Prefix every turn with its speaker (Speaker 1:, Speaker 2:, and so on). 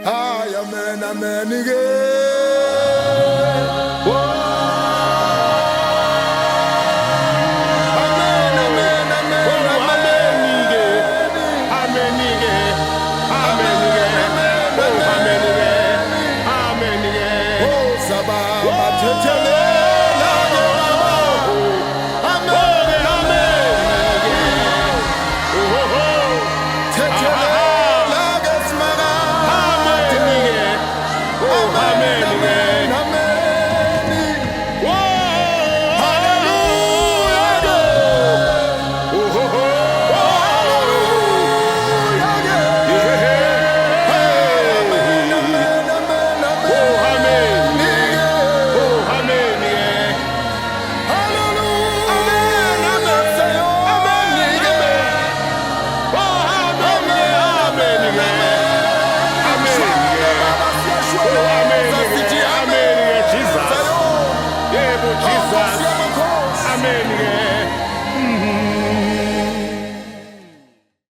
Speaker 1: Ay, amen, amen, again. Amen, amen, amen, amen, again. Amen, again. Amen, again. Amen, again. Oh, Sabah, Matetele. Amen.